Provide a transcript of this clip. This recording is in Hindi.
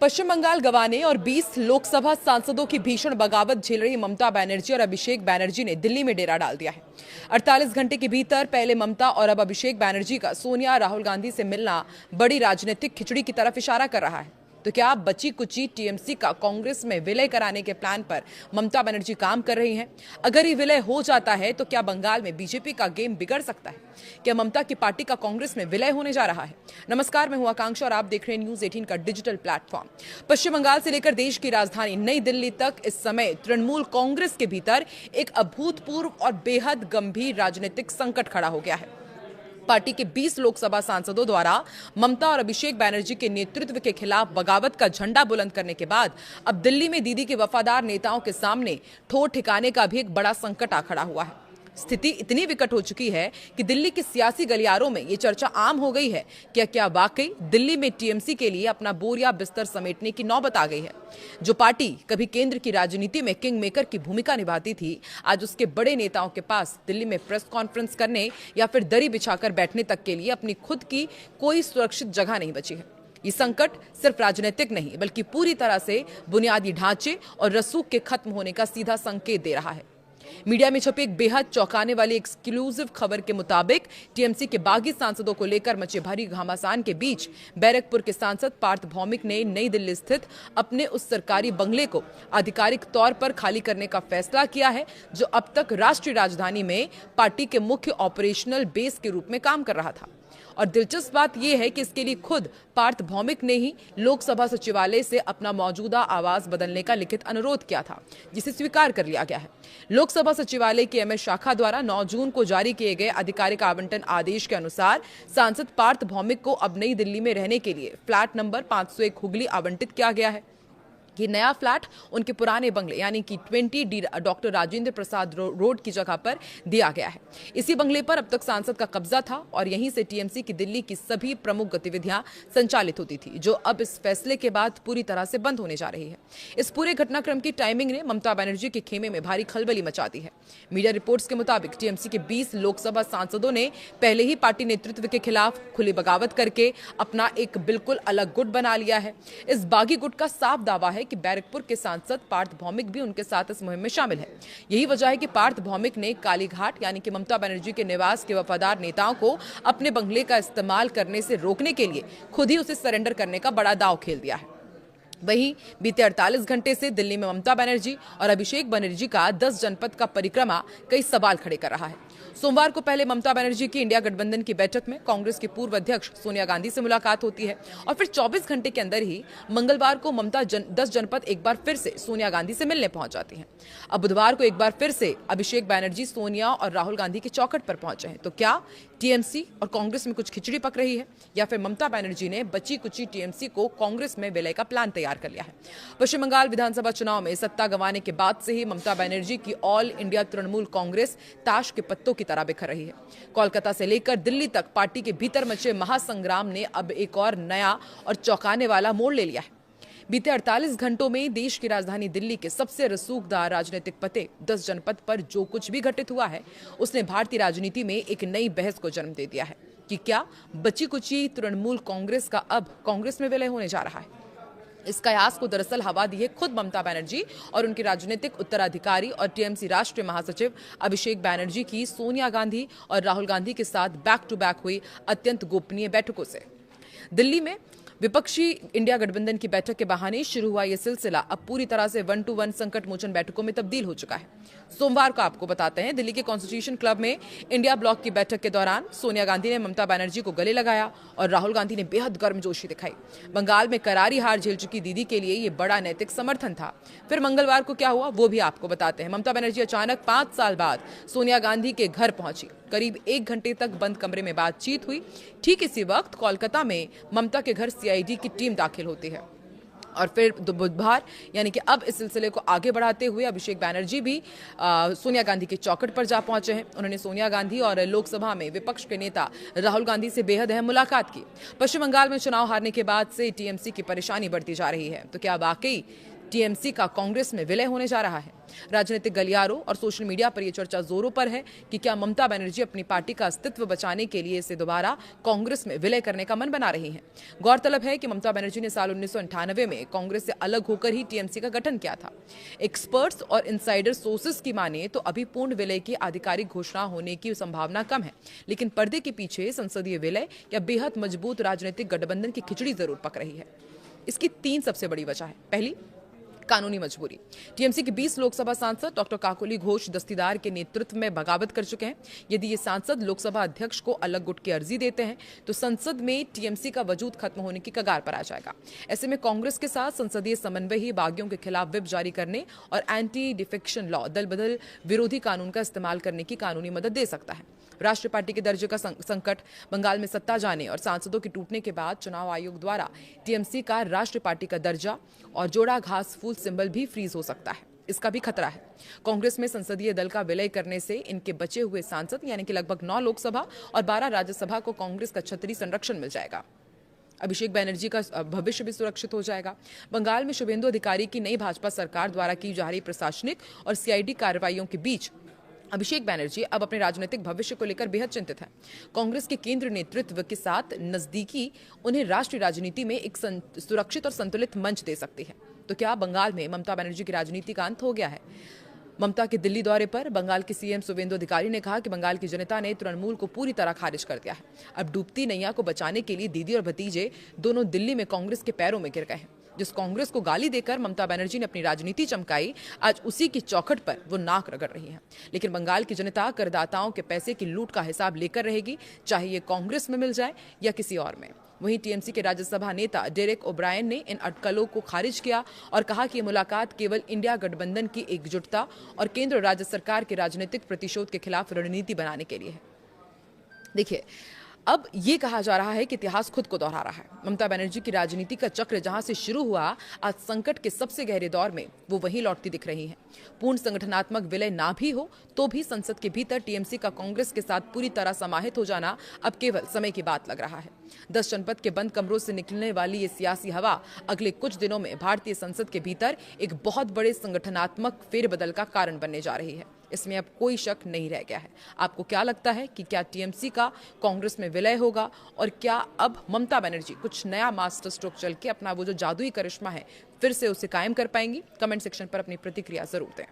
पश्चिम बंगाल गंवाने और 20 लोकसभा सांसदों की भीषण बगावत झेल रही ममता बनर्जी और अभिषेक बनर्जी ने दिल्ली में डेरा डाल दिया है। 48 घंटे के भीतर पहले ममता और अब अभिषेक बनर्जी का सोनिया राहुल गांधी से मिलना बड़ी राजनीतिक खिचड़ी की तरफ इशारा कर रहा है। तो क्या बची कुची टीएमसी का कांग्रेस में विलय कराने के प्लान पर ममता बनर्जी काम कर रही हैं? अगर ये विलय हो जाता है तो क्या बंगाल में बीजेपी का गेम बिगड़ सकता है? क्या ममता की पार्टी का कांग्रेस में विलय होने जा रहा है? नमस्कार, मैं हूं आकांक्षा और आप देख रहे हैं न्यूज 18 का डिजिटल प्लेटफॉर्म। पश्चिम बंगाल से लेकर देश की राजधानी नई दिल्ली तक इस समय तृणमूल कांग्रेस के भीतर एक अभूतपूर्व और बेहद गंभीर राजनीतिक संकट खड़ा हो गया है। पार्टी के 20 लोकसभा सांसदों द्वारा ममता और अभिषेक बनर्जी के नेतृत्व के खिलाफ बगावत का झंडा बुलंद करने के बाद अब दिल्ली में दीदी के वफादार नेताओं के सामने ठोर ठिकाने का भी एक बड़ा संकट आ खड़ा हुआ है। स्थिति इतनी विकट हो चुकी है कि दिल्ली के सियासी गलियारों में ये चर्चा आम हो गई है कि क्या वाकई दिल्ली में टीएमसी के लिए अपना बोरिया बिस्तर समेटने की नौबत आ गई है। जो पार्टी कभी केंद्र की राजनीति में किंग मेकर की भूमिका निभाती थी, आज उसके बड़े नेताओं के पास दिल्ली में प्रेस कॉन्फ्रेंस करने या फिर दरी बिछाकर बैठने तक के लिए अपनी खुद की कोई सुरक्षित जगह नहीं बची है। ये संकट सिर्फ राजनीतिक नहीं बल्कि पूरी तरह से बुनियादी ढांचे और रसूख के खत्म होने का सीधा संकेत दे रहा है। मीडिया में छपी एक बेहद चौंकाने वाली एक्सक्लूसिव खबर के मुताबिक टीएमसी के बागी सांसदों को लेकर मचे भारी घमासान के बीच बैरकपुर के सांसद पार्थ भौमिक ने नई दिल्ली स्थित अपने उस सरकारी बंगले को आधिकारिक तौर पर खाली करने का फैसला किया है जो अब तक राष्ट्रीय राजधानी में पार्टी के मुख्य ऑपरेशनल बेस के रूप में काम कर रहा था। और दिलचस्प बात यह है कि इसके लिए खुद पार्थ भौमिक ने ही लोकसभा सचिवालय से अपना मौजूदा आवास बदलने का लिखित अनुरोध किया था, जिसे स्वीकार कर लिया गया है। लोकसभा सचिवालय की एमएस शाखा द्वारा 9 जून को जारी किए गए आधिकारिक आवंटन आदेश के अनुसार सांसद पार्थ भौमिक को अब नई दिल्ली में रहने के लिए फ्लैट नंबर 501 हुगली आवंटित किया गया है। ये नया फ्लैट उनके पुराने बंगले यानी कि 20D doctor Rajendra Prasad road की जगह पर दिया गया है। इसी बंगले पर अब तक सांसद का कब्जा था और यहीं से टीएमसी की दिल्ली की सभी प्रमुख गतिविधियां संचालित होती थी, जो अब इस फैसले के बाद पूरी तरह से बंद होने जा रही है। इस पूरे घटनाक्रम की टाइमिंग ने ममता बनर्जी के खेमे में भारी खलबली मचा दी है। मीडिया रिपोर्ट्स के मुताबिक टीएमसी के 20 लोकसभा सांसदों ने पहले ही पार्टी नेतृत्व के खिलाफ खुली बगावत करके अपना एक बिल्कुल अलग गुट बना लिया है। इस बागी गुट का साफ दावा है कि बैरकपुर के सांसद पार्थ भौमिक भी उनके साथ इस मुहिम में शामिल है। यही वजह है कि पार्थ भौमिक ने कालीघाट यानी कि ममता बनर्जी के निवास के वफादार नेताओं को अपने बंगले का इस्तेमाल करने से रोकने के लिए खुद ही उसे सरेंडर करने का बड़ा दांव खेल दिया है। वहीं बीते 48 घंटे से दिल्ली में ममता बनर्जी और अभिषेक बनर्जी का 10 जनपद का परिक्रमा कई सवाल खड़े कर रहा है। सोमवार को पहले ममता बनर्जी की इंडिया गठबंधन की बैठक में कांग्रेस की पूर्व अध्यक्ष सोनिया गांधी से मुलाकात होती है और फिर 24 घंटे के अंदर ही मंगलवार को ममता 10 जनपद एक बार फिर से सोनिया गांधी से मिलने पहुंच जाती हैं। अब बुधवार को एक बार फिर से अभिषेक बनर्जी सोनिया और राहुल गांधी की चौखट पर पहुंचे हैं। तो क्या टीएमसी और कांग्रेस में कुछ खिचड़ी पक रही है या फिर ममता बनर्जी ने बची कुची टीएमसी को कांग्रेस में विलय का प्लान तैयार कर लिया है? पश्चिम बंगाल विधानसभा चुनाव में सत्ता गंवाने के बाद से ही ममता बनर्जी की ऑल इंडिया तृणमूल कांग्रेस ताश के पत्तों की तरह बिखर रही है। कोलकाता से लेकर दिल्ली तक पार्टी के भीतर मचे महासंग्राम ने अब एक और नया और चौंकाने वाला मोड़ ले लिया है। बीते 48 घंटों में देश की राजधानी दिल्ली के सबसे रसूखदार राजनीतिक पते 10 जनपद पर जो कुछ भी घटित हुआ है उसने भारतीय राजनीति में एक नई बहस को जन्म दे दिया है कि क्या बची कुची तृणमूल कांग्रेस का अब कांग्रेस में विलय होने जा रहा है। इस कयास को दरअसल हवा दी है खुद ममता बनर्जी और उनके राजनीतिक उत्तराधिकारी और टीएमसी राष्ट्रीय महासचिव अभिषेक बनर्जी की सोनिया गांधी और राहुल गांधी के साथ बैक टू बैक हुई अत्यंत गोपनीय बैठकों से। दिल्ली में विपक्षी इंडिया गठबंधन की बैठक के बहाने शुरू हुआ यह सिलसिला अब पूरी तरह से 1-to-1 संकट मोचन बैठकों में तब्दील हो चुका है। सोमवार को आपको बताते हैं दिल्ली के कॉन्स्टिट्यूशन क्लब में इंडिया ब्लॉक की बैठक के दौरान सोनिया गांधी ने ममता बनर्जी को गले लगाया और राहुल गांधी ने बेहद गर्मजोशी दिखाई। बंगाल में करारी हार झेल चुकी दीदी के लिए यह बड़ा नैतिक समर्थन था। फिर मंगलवार को क्या हुआ वो भी आपको बताते हैं। ममता बनर्जी अचानक 5 साल बाद सोनिया गांधी के घर पहुंची। करीब 1 घंटे तक बंद कमरे में बातचीत हुई। ठीक इसी वक्त कोलकाता में ममता के घर सीआईडी की टीम दाखिल होती है और फिर बुधवार यानी कि अब इस सिलसिले को आगे बढ़ाते हुए अभिषेक बनर्जी भी सोनिया गांधी के चौखट पर जा पहुंचे हैं। उन्होंने सोनिया गांधी और लोकसभा में विपक्ष के नेता राहुल गांधी से बेहद अहम मुलाकात की। पश्चिम बंगाल में चुनाव हारने के बाद से टीएमसी की परेशानी बढ़ती जा रही है। तो क्या वाकई टीएमसी का कांग्रेस में विलय होने जा रहा है। राजनीतिक गलियारों और सोशल मीडिया पर यह चर्चा जोरों पर है कि क्या ममता बनर्जी अपनी पार्टी का अस्तित्व बचाने के लिए इसे दोबारा कांग्रेस में विलय करने का मन बना रही हैं। गौरतलब है कि ममता बनर्जी ने साल 1998 में कांग्रेस से अलग होकर ही टीएमसी का गठन किया था। एक्सपर्ट्स और इनसाइडर सोर्सेस की माने तो अभी पूर्ण विलय की आधिकारिक घोषणा होने की संभावना कम है, लेकिन पर्दे के पीछे संसदीय विलय या बेहद मजबूत राजनीतिक गठबंधन की खिचड़ी जरूर पक रही है। इसकी 3 सबसे बड़ी वजह है। पहली, कानूनी मजबूरी। टीएमसी के 20 लोकसभा सांसद डॉक्टर काकोली घोष दस्तीदार के नेतृत्व में बगावत कर चुके हैं। यदि ये सांसद लोकसभा अध्यक्ष को अलग गुट की अर्जी देते हैं तो संसद में टीएमसी का वजूद खत्म होने की कगार पर आ जाएगा। ऐसे में कांग्रेस के साथ संसदीय समन्वय ही बागियों के खिलाफ व्हिप जारी करने और एंटी डिफेक्शन लॉ दल बदल विरोधी कानून का इस्तेमाल करने की कानूनी मदद दे सकता है। राष्ट्रीय पार्टी के दर्जे का संकट, बंगाल में सत्ता जाने और सांसदों के टूटने के बाद चुनाव आयोग द्वारा टीएमसी का राष्ट्रीय पार्टी का दर्जा और जोड़ा घास फूल सिंबल भी फ्रीज हो सकता है। इसका भी खतरा है। कांग्रेस में संसदीय दल का विलय करने से इनके बचे हुए सांसद यानी कि लगभग 9 लोकसभा और 12 राज्यसभा को कांग्रेस का छतरी संरक्षण मिल जाएगा। अभिषेक बनर्जी का भविष्य भी सुरक्षित हो जाएगा। बंगाल में शुभेंदु अधिकारी की नई भाजपा सरकार द्वारा की जा रही प्रशासनिक और सीआईडी कार्रवाइयों के बीच अभिषेक बनर्जी अब अपने राजनीतिक भविष्य को लेकर बेहद चिंतित है। कांग्रेस के केंद्रीय नेतृत्व के साथ नजदीकी उन्हें राष्ट्रीय राजनीति में एक सुरक्षित और संतुलित मंच दे सकती है। तो क्या बंगाल में ममता बनर्जी की राजनीति का अंत हो गया है? ममता के दिल्ली दौरे पर बंगाल के सीएम शुभेंदु अधिकारी ने कहा कि बंगाल की जनता ने तृणमूल को पूरी तरह खारिज कर दिया है। अब डूबती नैया को बचाने के लिए दीदी और भतीजे दोनों दिल्ली में कांग्रेस के पैरों में गिर गए हैं। जिस कांग्रेस को गाली देकर ममता बनर्जी ने अपनी राजनीति चमकाई, आज उसी की चौखट पर वो नाक रगड़ रही है। लेकिन बंगाल की जनता करदाताओं के पैसे की लूट का हिसाब लेकर रहेगी, चाहे ये कांग्रेस में मिल जाए या किसी और में। वहीं टीएमसी के राज्यसभा नेता डेरेक ओब्रायन ने इन अटकलों को खारिज किया और कहा कि ये मुलाकात केवल इंडिया गठबंधन की एकजुटता और केंद्र और राज्य सरकार के राजनीतिक प्रतिशोध के खिलाफ रणनीति बनाने के लिए है। देखिए, अब ये कहा जा रहा है कि इतिहास खुद को दोहरा रहा है। ममता बनर्जी की राजनीति का चक्र जहां से शुरू हुआ, आज संकट के सबसे गहरे दौर में वो वहीं लौटती दिख रही हैं। पूर्ण संगठनात्मक विलय ना भी हो तो भी संसद के भीतर टीएमसी का कांग्रेस के साथ पूरी तरह समाहित हो जाना अब केवल समय की बात लग रहा है। 10 जनपद के बंद कमरों से निकलने वाली ये सियासी हवा अगले कुछ दिनों में भारतीय संसद के भीतर एक बहुत बड़े संगठनात्मक फेरबदल का कारण बनने जा रही है। इसमें अब कोई शक नहीं रह गया है। आपको क्या लगता है कि क्या टीएमसी का कांग्रेस में विलय होगा और क्या अब ममता बनर्जी कुछ नया मास्टर स्ट्रोक चल के अपना वो जो जादुई करिश्मा है फिर से उसे कायम कर पाएंगी? कमेंट सेक्शन पर अपनी प्रतिक्रिया जरूर दें।